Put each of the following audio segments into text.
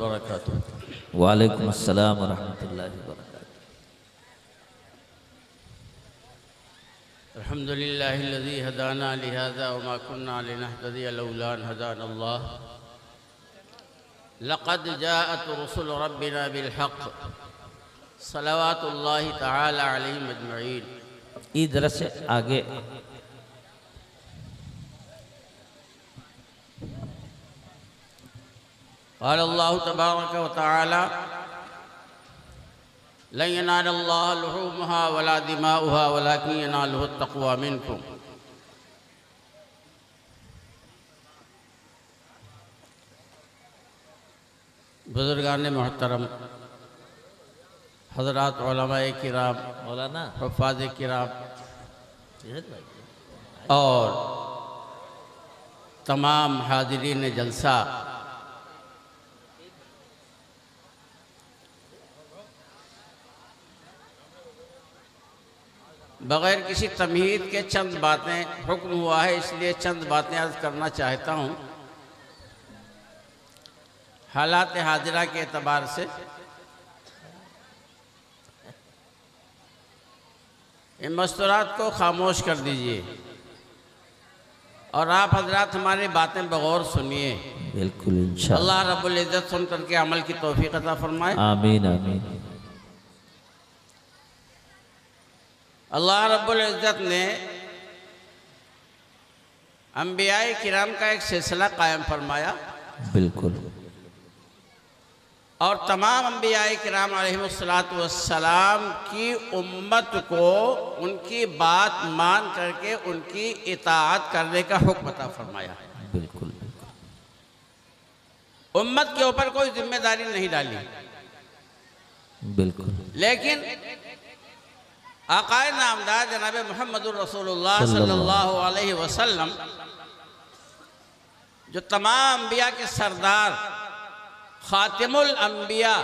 वबरकातुहू। वालेकुम अस्सलाम व रहमतुल्लाहि व बरकातुहू। अल्हम्दुलिल्लाहिल्लज़ी हदाना लिहाज़ा व मा कुन्ना लिनहतदिया लौला अन हदानल्लाह। लक़द जाअत रुसुल रब्बिना बिल हक़ सलवातुल्लाहि तआला अलैहिम अजमईन। इधर से आगे क़ाल अल्लाहु तबारक व तआला लन यनालल्लाह लुहूमुहा वला दिमाउहा वलाकिन यनालुहु तक़वा मिनकुम। बुज़ुर्गान मोहतरम, हज़रात उलमाए किराम, मौलाना हुफ़ाज़ किराम और तमाम हाज़िरीन जलसा, बग़ैर किसी तमहीद के चंद बातें हुक्म हुआ है, इसलिए चंद बातें अर्ज़ करना चाहता हूँ। हालात हाजिरा के एतबार से इन मस्तूरात को खामोश कर दीजिए और आप हजरात हमारी बातें बगौर सुनिए। बिल्कुल इंशाअल्लाह। अल्लाह रब्बुल इज़्ज़त सुन करके अमल की तौफीक अता फरमाए। आमीन आमीन। अल्लाह रब्बुल इज़्ज़त ने अंबियाए किराम का एक सिलसिला कायम फरमाया। बिल्कुल। और तमाम अंबियाए किराम अलैहिमुस्सलातु वस्सलाम की उम्मत को उनकी बात मान करके उनकी इताअत करने का हुक्म अता फरमाया। बिल्कुल। उम्मत के ऊपर कोई जिम्मेदारी नहीं डाली, बिल्कुल। लेकिन आकाए नामदार जनाब मुहम्मदुर रसूलुल्लाह सल्लल्लाहु अलैहि वसल्लम जो तमाम अंबिया के सरदार, खातिमुल अंबिया,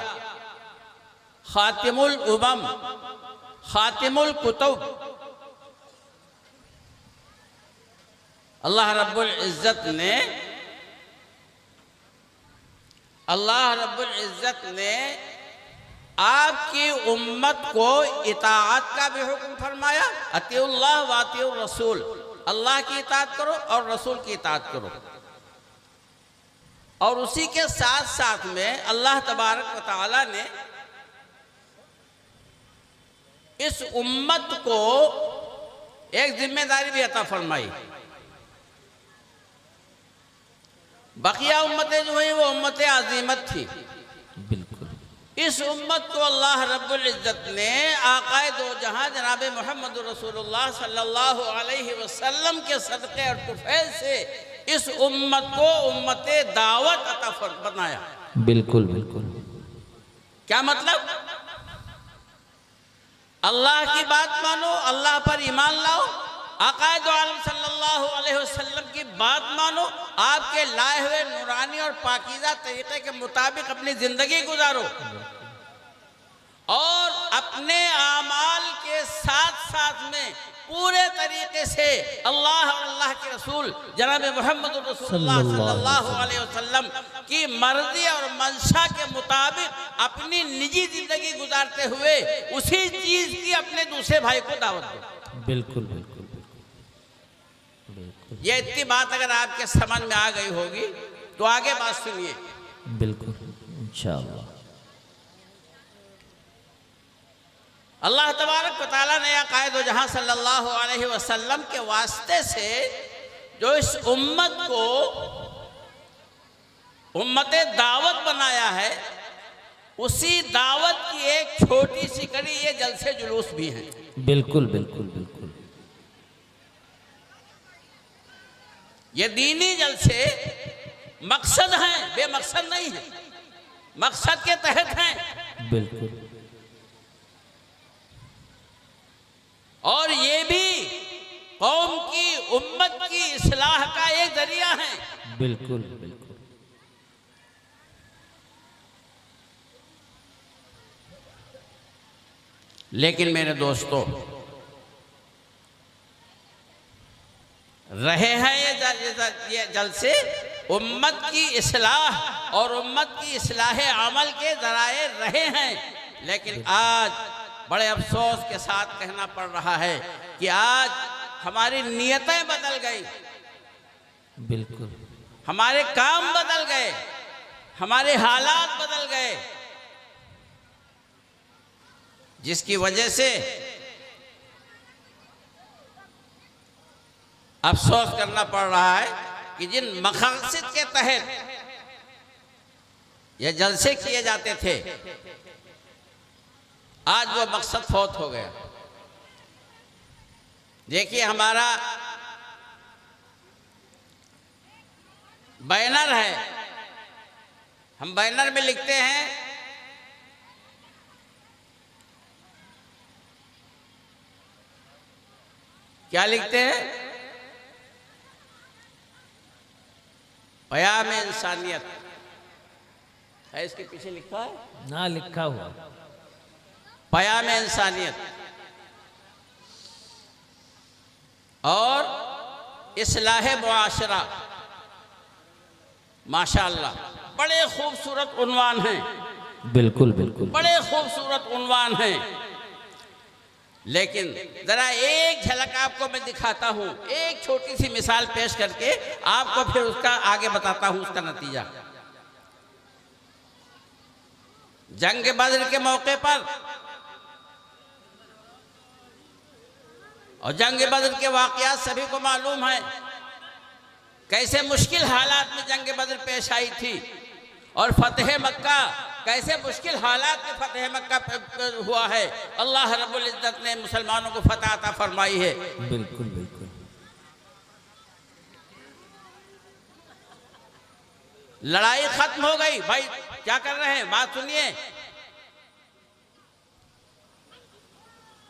खातिमुल उमम, खातिमुल कुतुब, अल्लाह रब्बुल इज़्ज़त ने आपकी उम्मत को इताअत का भी हुक्म फरमाया। अतिउल्लाह व अतिउर रसूल, अल्लाह की इताअत करो और रसूल की इताअत करो। और उसी के साथ साथ में अल्लाह तबारक व तआला ने इस उम्मत को एक जिम्मेदारी भी अता फरमाई। बकिया उम्मतें जो हुई वो उम्मत आज़ीमत थी। बिल्कुल। इस उम्मत को अल्लाह रब्बुल इज़्ज़त ने आकाए दो जहां जनाब मुहम्मद रसूलुल्लाह सल्लल्लाहु अलैहि वसल्लम के सदक़े और तुफ़ैल से इस उम्मत को उम्मत दावत अता बनाया। बिल्कुल बिल्कुल। क्या मतलब? अल्लाह की बात मानो, अल्लाह पर ईमान लाओ, आकाए दो आलम सल्लल्लाहु अलैहि वसल्लम की बात मानो, आपके लाए हुए नूरानी और पाकीज़ा तरीक़े के मुताबिक अपनी ज़िंदगी गुजारो और अपने आमाल के साथ साथ में पूरे तरीके से अल्लाह और अल्लाह के रसूल जनाब मुहम्मद रसूलुल्लाह सल्लल्लाहु अलैहि वसल्लम की मर्जी और मंशा के मुताबिक अपनी निजी ज़िंदगी गुजारते हुए उसी चीज़ की अपने दूसरे भाई को दावत दो। बिल्कुल बिल्कुल। ये इतनी बात अगर आपके समझ में आ गई होगी तो आगे बात सुनिए। बिल्कुल इंशाअल्लाह। अल्लाह तबारक व तआला ने आकाए दो जहां सल्लल्लाहु अलैहि वसल्लम के वास्ते से जो इस उम्मत को उम्मत दावत बनाया है, उसी दावत की एक छोटी सी कड़ी ये जलसे जुलूस भी हैं। बिल्कुल बिल्कुल बिल्कुल। ये दीनी जलसे मकसद हैं, बेमकसद नहीं है, मकसद के तहत हैं। बिल्कुल। और ये भी कौम की, उम्मत की इस्लाह का एक जरिया है। बिल्कुल बिल्कुल। लेकिन मेरे दोस्तों, रहे हैं ये जलसे उम्मत की इस्लाह और उम्मत की इस्लाह अमल के ज़राए रहे हैं। लेकिन आज बड़े अफसोस के साथ कहना पड़ रहा है कि आज हमारी नियतें बदल गई, बिल्कुल, हमारे काम बदल गए, हमारे हालात बदल गए, जिसकी वजह से अफसोस करना पड़ रहा है कि जिन मकसद के तहत ये जलसे किए जाते थे, आज वो मकसद फौत हो गया। देखिए, हमारा बैनर है, हम बैनर में लिखते हैं क्या लिखते हैं? पयाम इंसानियत है, इसके पीछे लिखा है ना, लिखा हुआ पयाम इंसानियत और इस्लाह मुआशरा। माशाअल्लाह, बड़े खूबसूरत उन्वान हैं, बिल्कुल बिल्कुल, बड़े खूबसूरत उन्वान हैं। लेकिन जरा एक झलक आपको मैं दिखाता हूं, एक छोटी सी मिसाल पेश करके आपको फिर उसका आगे बताता हूं, उसका नतीजा। जंग बद्र के मौके पर और जंग बद्र के वाक़यात सभी को मालूम है, कैसे मुश्किल हालात में जंग बद्र पेश आई थी, और फतेह मक्का कैसे मुश्किल हालात में फतेह मक्का हुआ है। अल्लाह रब्बुल इज्जत ने मुसलमानों को फतह अता फरमाई है। बिल्कुल बिल्कुल, लड़ाई खत्म हो गई। भाई क्या कर रहे हैं, बात सुनिए।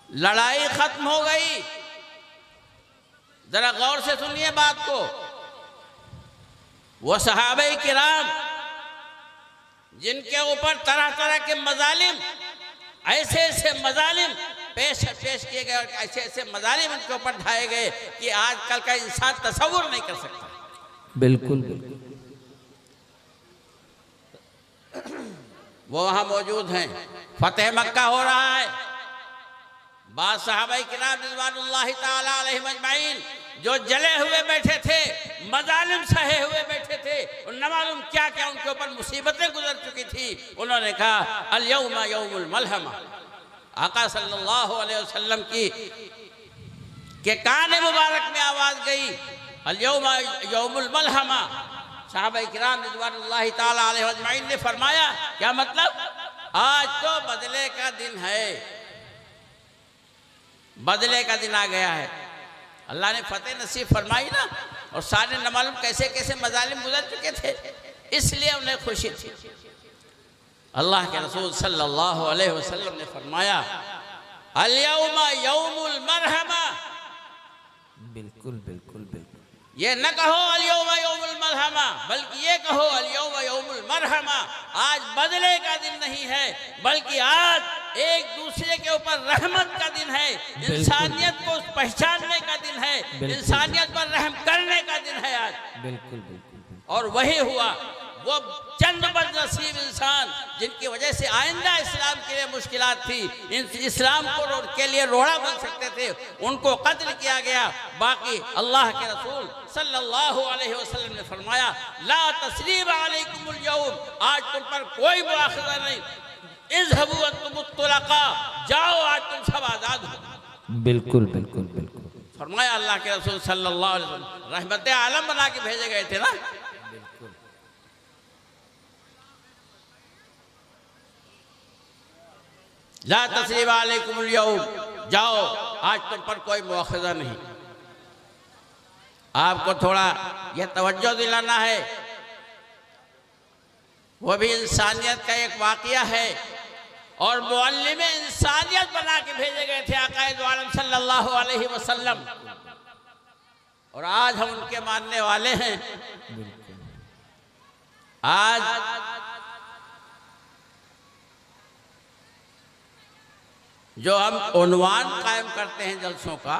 लड़ाई खत्म हो गई, जरा गौर से सुनिए बात को। वो सहाबे किराम जिनके ऊपर तरह तरह के मजालिम, ऐसे ऐसे मजालिम पेश किए गए और ऐसे ऐसे मजालिम उनके ऊपर ढाए गए कि आजकल का इंसान तसव्वुर नहीं कर सकता। बिल्कुल बिल्कुल, वो वहां मौजूद हैं, फतेह मक्का हो रहा है। बाद सहाबाए किराम रिज़वानुल्लाहि ताला अलैहिम अजमाइन जो जले हुए बैठे थे, मजालिम सहे हुए बैठे थे, और न मालूम क्या क्या उनके ऊपर मुसीबतें गुजर चुकी थी, उन्होंने कहा अल यौमा यौमुल मलहमा। आका सल्लल्लाहु अलैहि वसल्लम के कान मुबारक में आवाज गई अल यौमा यौमुल मलहमा। सहाबाए किराम रिज़वानुल्लाहि ताला अलैहिम अजमाइन ने फरमाया, क्या मतलब? आज तो बदले का दिन है, बदले का दिन आ गया है। अल्लाह ने फतेह नसीब फरमाई ना, और सारे न मालूम कैसे कैसे मजालिम गुजर चुके थे, इसलिए उन्हें खुशी थी। अल्लाह के रसूल सल्लल्लाहु अलैहि वसल्लम ने फरमाया अल यौमा यौमुल मरहमा। बिल्कुल बिल्कुल बिल्कुल, ये न कहो अल यौमा यौमुल मरहमा, बल्कि ये कहो अल यौमा यौमुल मरहमा। आज बदले का दिन नहीं है, बल्कि आज एक दूसरे के ऊपर रहमत का दिन है, इंसानियत को पहचानने का दिन है, इंसानियत पर रहम करने का दिन है आज। बिल्कुल बिल्कुल, और वही हुआ। वो चंद बदनसीब इंसान जिनकी वजह से आइंदा इस्लाम के लिए मुश्किलात थी, इस्लाम के लिए रोड़ा बन सकते थे, उनको कत्ल किया गया। बाकी अल्लाह के रसूल सल्लल्लाहु अलैहि वसल्लम ने फरमाया ला तस्रीब अलैकुमुल यौम, आज तुम पर कोई मुआखज़ा नहीं, इज़हबू अंतुम तुलका, जाओ आज तुम सब आज़ाद हो। बिल्कुल बिल्कुल बिल्कुल, फरमाया अल्लाह के रसूल सल्लल्लाहु अलैहि वसल्लम रहमत आलम बना के भेजे गए थे ना। ला तस्रीब अलैकुमुल यौम, जाओ आज तुम पर कोई मुआखज़ा नहीं। आपको थोड़ा यह तवज्जो दिलाना है, वो भी इंसानियत का एक वाक़या है, और मुअल्लिम इंसानियत बना के भेजे गए थे आक़ाए दो आलम सल्लल्लाहु अलैहि वसल्लम, और आज हम उनके मानने वाले हैं। आज जो हम उन्वान कायम करते हैं जलसों का,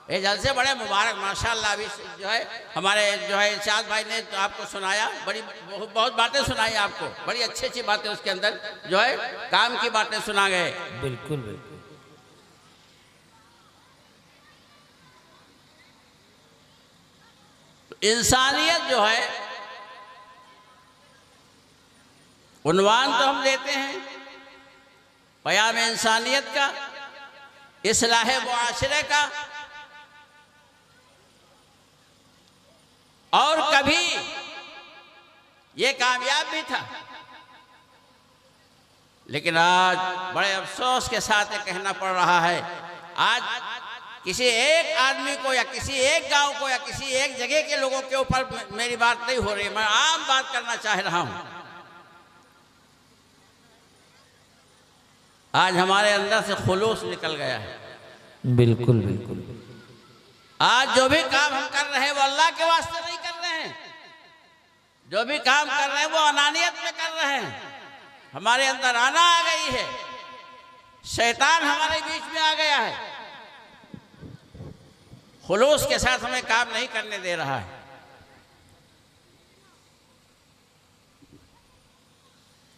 ये जलसे बड़े मुबारक माशाअल्लाह। अभी जो है हमारे जो है इरशाद भाई ने तो आपको सुनाया, बड़ी बहुत बातें सुनाई आपको, बड़ी अच्छी अच्छी बातें उसके अंदर जो है काम की बातें सुना गए। बिल्कुल बिल्कुल। इंसानियत जो है उन्वान तो हम देते हैं पयाम इंसानियत का, इस्लाह मुआशरे का, और कभी ये कामयाब भी था, लेकिन आज बड़े अफसोस के साथ ये कहना पड़ रहा है, आज किसी एक आदमी को या किसी एक गांव को या किसी एक जगह के लोगों के ऊपर मेरी बात नहीं हो रही, मैं आम बात करना चाह रहा हूं। आज हमारे अंदर से खुलूस निकल गया है। बिल्कुल बिल्कुल। आज जो भी काम हम कर रहे हैं वो अल्लाह के वास्ते नहीं कर रहे हैं, जो भी काम कर रहे हैं वो अनानियत में कर रहे हैं। हमारे अंदर आना आ गई है, शैतान हमारे बीच में आ गया है, खुलूस के साथ हमें काम नहीं करने दे रहा है।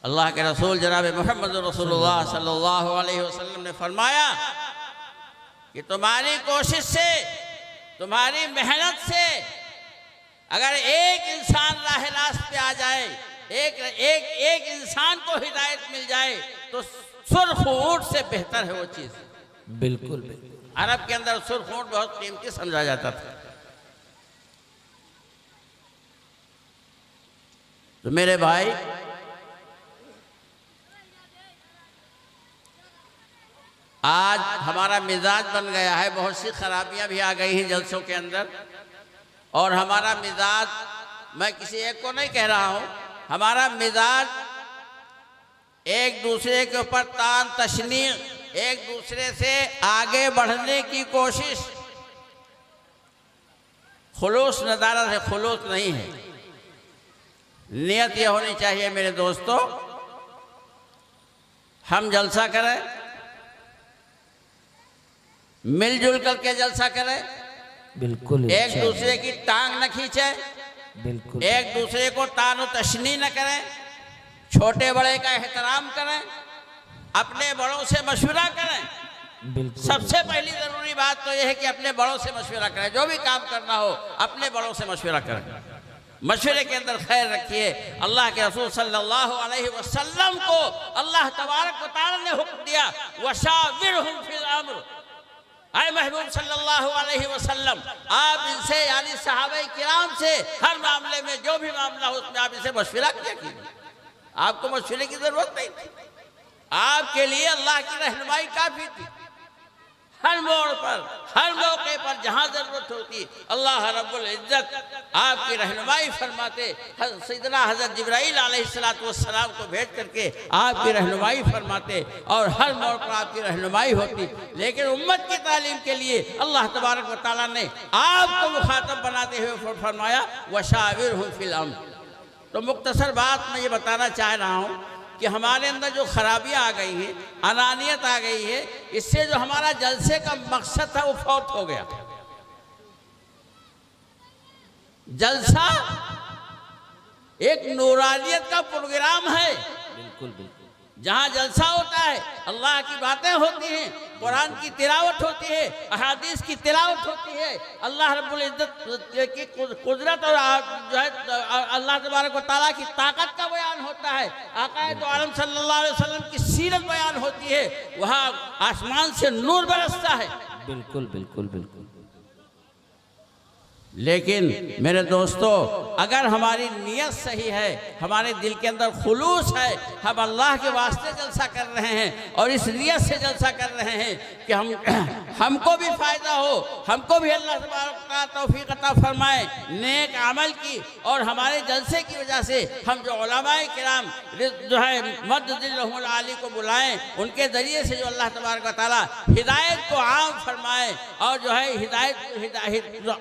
अल्लाह के रसूल जनाब मोहम्मद रसूलुल्लाह सल्लल्लाहु अलैहि वसल्लम ने फरमाया कि तुम्हारी कोशिश से, तुम्हारी मेहनत से अगर एक इंसान राह रास्त पे आ जाए, एक इंसान को हिदायत मिल जाए तो सुर्ख ऊंट से बेहतर है वो चीज। बिल्कुल बिल्कुल। अरब के अंदर सुर्ख ऊंट बहुत कीमती समझा जाता था। तो मेरे भाई, आज हमारा मिजाज बन गया है, बहुत सी खराबियां भी आ गई हैं जलसों के अंदर, और हमारा मिजाज, मैं किसी एक को नहीं कह रहा हूं, हमारा मिजाज एक दूसरे के ऊपर तान तशनी, एक दूसरे से आगे बढ़ने की कोशिश, खुलूस नदारत है, खुलूस नहीं है। नियत ये होनी चाहिए मेरे दोस्तों, हम जलसा करें, मिलजुल करके जलसा करें, बिल्कुल। एक दूसरे की टांग न खींचे, बिल्कुल। एक दूसरे को तानो तशनी न करें, छोटे बड़े का एहतराम करें, अपने बड़ों से मशवरा करें। बिल्कुल। सबसे पहली जरूरी बात तो यह है कि अपने बड़ों से मशवरा करें, जो भी काम करना हो अपने बड़ों से मशवरा करें, मशवरे के अंदर खैर रखिए। अल्लाह के रसूल सल्लल्लाहु अलैहि वसल्लम को अल्लाह तबारक व तआला ने हुक्म दिया, वशाविरहुम फिल अम्र, आए महबूब सल्लल्लाहु अलैहि वसल्लम, आप इनसे यानी सहाबा किराम से हर मामले में, जो भी मामला हो उसमें आप इनसे मशवरा किया कीजिए। आपको मशवरे की जरूरत नहीं थी, आपके लिए अल्लाह की रहनुमाई काफी थी। हर मोड़ पर, हर मौके पर जहां जरूरत होती अल्लाह रब्बुल इज्जत आपकी रहनुमाई फरमाते। सैयदना हज़रत जिब्राइल अलैहिस्सलातु वस्सलाम को भेज करके आपकी रहनुमाई फरमाते, और हर मोड़ पर आपकी रहनुमाई होती। लेकिन उम्मत की तालीम के लिए अल्लाह तबारक व तआला ने आपको मुखातब बनाते हुए फरमाया, वशाविरहुम फिल अम्र। तो मुख्तसर बात मैं ये बताना चाह रहा हूँ कि हमारे अंदर जो खराबियां आ गई हैं, अनानियत आ गई है, इससे जो हमारा जलसे का मकसद था वो फौत हो गया। जलसा एक नूरानियत का प्रोग्राम है। बिल्कुल बिल्कुल। जहाँ जलसा होता है अल्लाह की बातें होती हैं, कुरान की तिलावत होती है, अहादीस की तिलावत होती है, अल्लाह रब्बुल इज्जत की कुदरत और जो है अल्लाह तबारक व तआला की ताकत का बयान होता है, आक़ाए दो आलम सल्लल्लाहु अलैहि वसल्लम की सीरत बयान होती है, वहाँ आसमान से नूर बरसता है। बिल्कुल बिल्कुल बिल्कुल। लेकिन मेरे दोस्तों, अगर हमारी नीयत सही है, हमारे दिल के अंदर खुलूस है, हम अल्लाह के वास्ते जलसा कर रहे हैं और इस नीयत से जलसा कर रहे हैं कि हमको भी फ़ायदा हो, हमको भी अल्लाह तबारक का तौफीक अता फरमाए नेक अमल की, और हमारे जलसे की वजह से हम जो उलमाए किराम जो है मद्दिल्लहुल आली को बुलाएं, उनके ज़रिए से जो अल्लाह तबारक व तआला हिदायत को आम फरमाए, और जो है हिदायत जो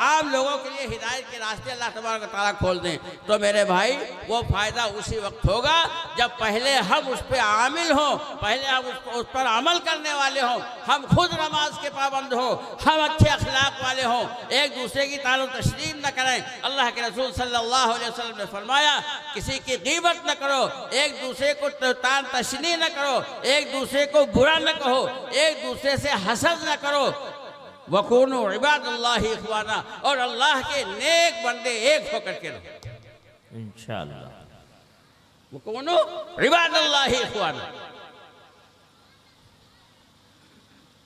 आम लोगों के लिए हिदायत के रास्ते अल्लाह तबारक व तआला खोल दें, तो मेरे भाई वो फ़ायदा उसी वक्त होगा जब पहले हम उस पर आमिल हों, पहले हम उस पर अमल करने वाले हों, हम खुद नमाज के पाबंद हों, हम अच्छे अखलाक वाले हों, एक दूसरे की तानो तशरीम न करें। अल्लाह के रसूल सल्लल्लाहु अलैहि वसल्लम ने फरमाया, किसी की गीबत न करो, एक दूसरे को तान तशनी न करो, एक दूसरे को बुरा न कहो, एक दूसरे से हसद न करो। वकूनु इबादल्लाहि इख्वाना, और अल्लाह के नेक बंदे एक होकर के रहो इंशाअल्लाह। वकूनु इबादल्लाहि इख्वाना।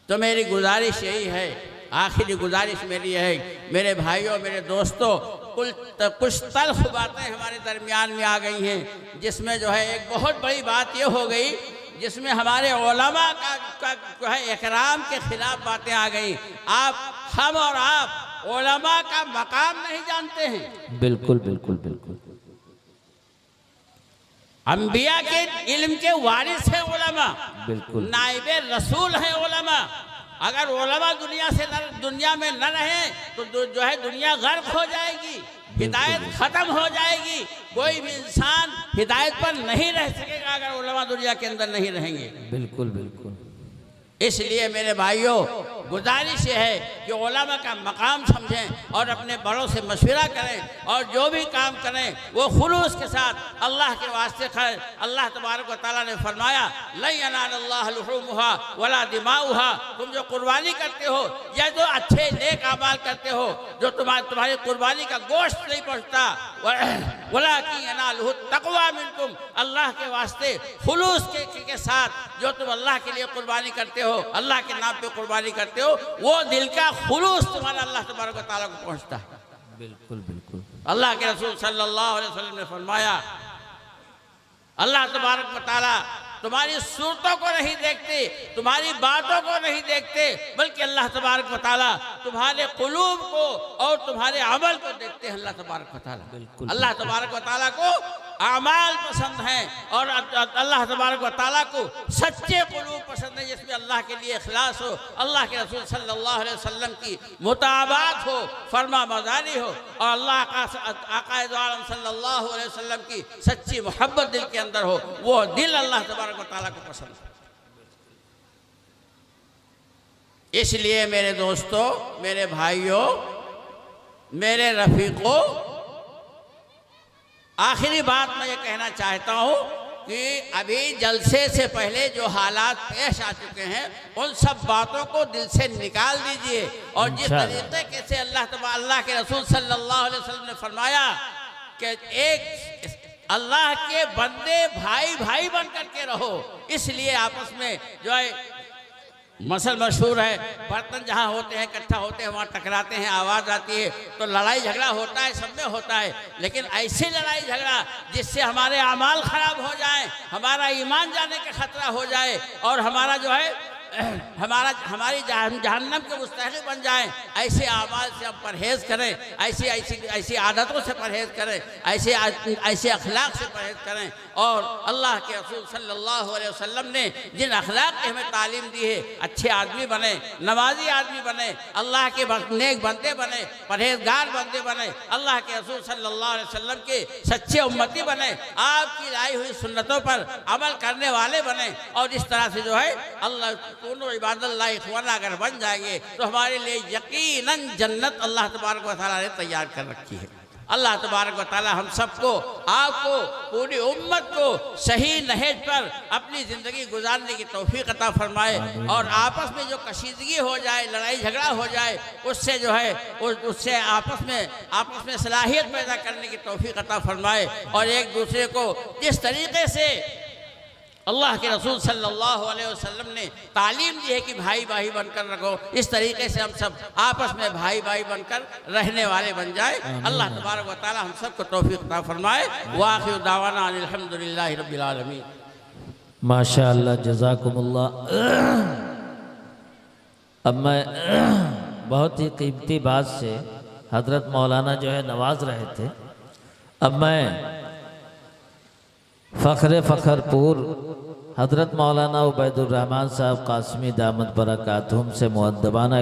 तो मेरी गुजारिश यही है, आखिरी गुजारिश मेरी है, मेरे भाइयों, मेरे दोस्तों, कुछ तल्ख बातें हमारे दरमियान में आ गई हैं, जिसमें जो है एक बहुत बड़ी बात ये हो गई, जिसमें हमारे उलमा का जो है इकराम के खिलाफ बातें आ गई। हम और आप उलमा का मकाम नहीं जानते हैं। बिल्कुल बिल्कुल बिल्कुल। अंबिया के इल्म के वारिस हैं उलमा, बिल्कुल नाइबे रसूल हैं उलमा। अगर उलमा दुनिया में न रहे तो जो है दुनिया गर्क हो जाएगी, हिदायत खत्म हो जाएगी। कोई भी इंसान हिदायत पर नहीं रह सकेगा अगर उलमा दुनिया के अंदर नहीं रहेंगे। बिल्कुल बिल्कुल। इसलिए मेरे भाइयों, गुजारिश ये है कि उलमा का मकाम समझें और अपने बड़ों से मशवरा करें, और जो भी काम करें वो खुलूस के साथ अल्लाह के वास्ते करें। अल्लाह तबारक व तआला ने फरमाया, लन यनालल्लाह लुहूमुहा वला दिमाउहा, तुम जो कुर्बानी करते हो या जो अच्छे नेक अमाल करते हो, जो तुम्हारी कुर्बानी का गोश्त नहीं पहुँचता, वलाकिन यनालुहु तक़वा मिनकुम, अल्लाह के वास्ते खुलूस के साथ जो तुम अल्लाह के लिए कुर्बानी करते हो, अल्लाह के नाम पे कुर्बानी करते हो, वो दिल का खुलूस तुम्हारा अल्लाह तबारक व तआला को पहुंचता है। बिल्कुल बिल्कुल। अल्लाह के रसूल सल्लल्लाहु अलैहि वसल्लम ने फरमाया, अल्लाह तबारक व तआला तुम्हारी सूरतों को नहीं देखते, तुम्हारी बातों को नहीं देखते, बल्कि अल्लाह तबारक व तआला तुम्हारे कुलूब को और तुम्हारे अमल को देखते हैं। अल्लाह तबारक व तआला, अल्लाह तबारक व तआला को आमाल पसंद हैं, और अल्लाह तबारक व तआला को सच्चे कुलूब पसंद है, जिसमें अल्लाह के लिए इखलास हो, अल्लाह के रसूल सल्लल्लाहु अलैहि वसल्लम की मुताबात हो, फरमा बरदारी हो, और अल्लाह का आक़ाए दो आलम सल्लल्लाहु अलैहि वसल्लम की सच्ची मोहब्बत दिल के अंदर हो। वो दिल अल्लाह तबारक व तआला को पसंद है। इसलिए मेरे दोस्तों, मेरे भाइयों, मेरे रफीकों, आखिरी बात मैं ये कहना चाहता हूँ कि अभी जलसे से पहले जो हालात पेश आ चुके हैं, उन सब बातों को दिल से निकाल दीजिए, और जिस तरीके से अल्लाह के रसूल सल्लल्लाहु अलैहि वसल्लम ने फरमाया कि एक अल्लाह के बंदे भाई भाई बन करके रहो। इसलिए आपस में जो है मसल मशहूर है, बर्तन जहाँ होते हैं इकट्ठा होते हैं वहाँ टकराते हैं, आवाज़ आती है, तो लड़ाई झगड़ा होता है, सब में होता है, लेकिन ऐसी लड़ाई झगड़ा जिससे हमारे अमाल ख़राब हो जाए, हमारा ईमान जाने का खतरा हो जाए, और हमारा जो है हमारी जहन्नम के मुस्तहिक बन जाए, ऐसे अमाल से हम परहेज़ करें, ऐसी आदतों से परहेज़ करें, ऐसे अखलाक से परहेज़ करें। और अल्लाह के रसूल सल्लल्लाहु अलैहि वसल्लम ने जिन अखलाक की हमें तालीम दी है, अच्छे आदमी बने, नमाजी आदमी बने, अल्लाह के नेक बंदे बने, परहेज़गार बंदे बने, अल्लाह के रसूल सल्लल्लाहु अलैहि वसल्लम के सच्चे उम्मती बने, आपकी लाई हुई सुन्नतों पर अमल करने वाले बने। और इस तरह से जो है अल्लाह दोनों इबादल्लाह इख्वाना अगर बन जाएंगे तो हमारे लिए यकीनन जन्नत अल्लाह तबारक व तआला ने तैयार कर रखी है। अल्लाह तबारक व तआला हम सबको, आपको, पूरी उम्मत को सही नहज पर अपनी ज़िंदगी गुजारने की तौफीक अता फरमाए, और आपस में जो कशीदगी हो जाए, लड़ाई झगड़ा हो जाए, उससे जो है उससे आपस में सलाहियत पैदा करने की तौफीक अता फरमाए, और एक दूसरे को जिस तरीके से अल्लाह के रसूल सल्लल्लाहु अलैहि वसल्लम ने तालीम दी है कि भाई भाई बनकर रखो, इस तरीके से हम सब आपस में भाई भाई बनकर रहने वाले बन जाए। अल्लाह तबारक व तआला हम सबको तौफीक अता फरमाए। वाखिर दावाना अल्हम्दुलिल्लाहि रब्बिल आलमीन। माशाअल्लाह, जज़ाकुमुल्लाह। अब मैं बहुत ही कीमती बात से हज़रत मौलाना जो है नवाज रहे थे, अब मैं फ़ख्रपुर हज़रत मौलाना उबैदुर रहमान साहब कासमी दामत बरकातहुम से मुअद्दबाना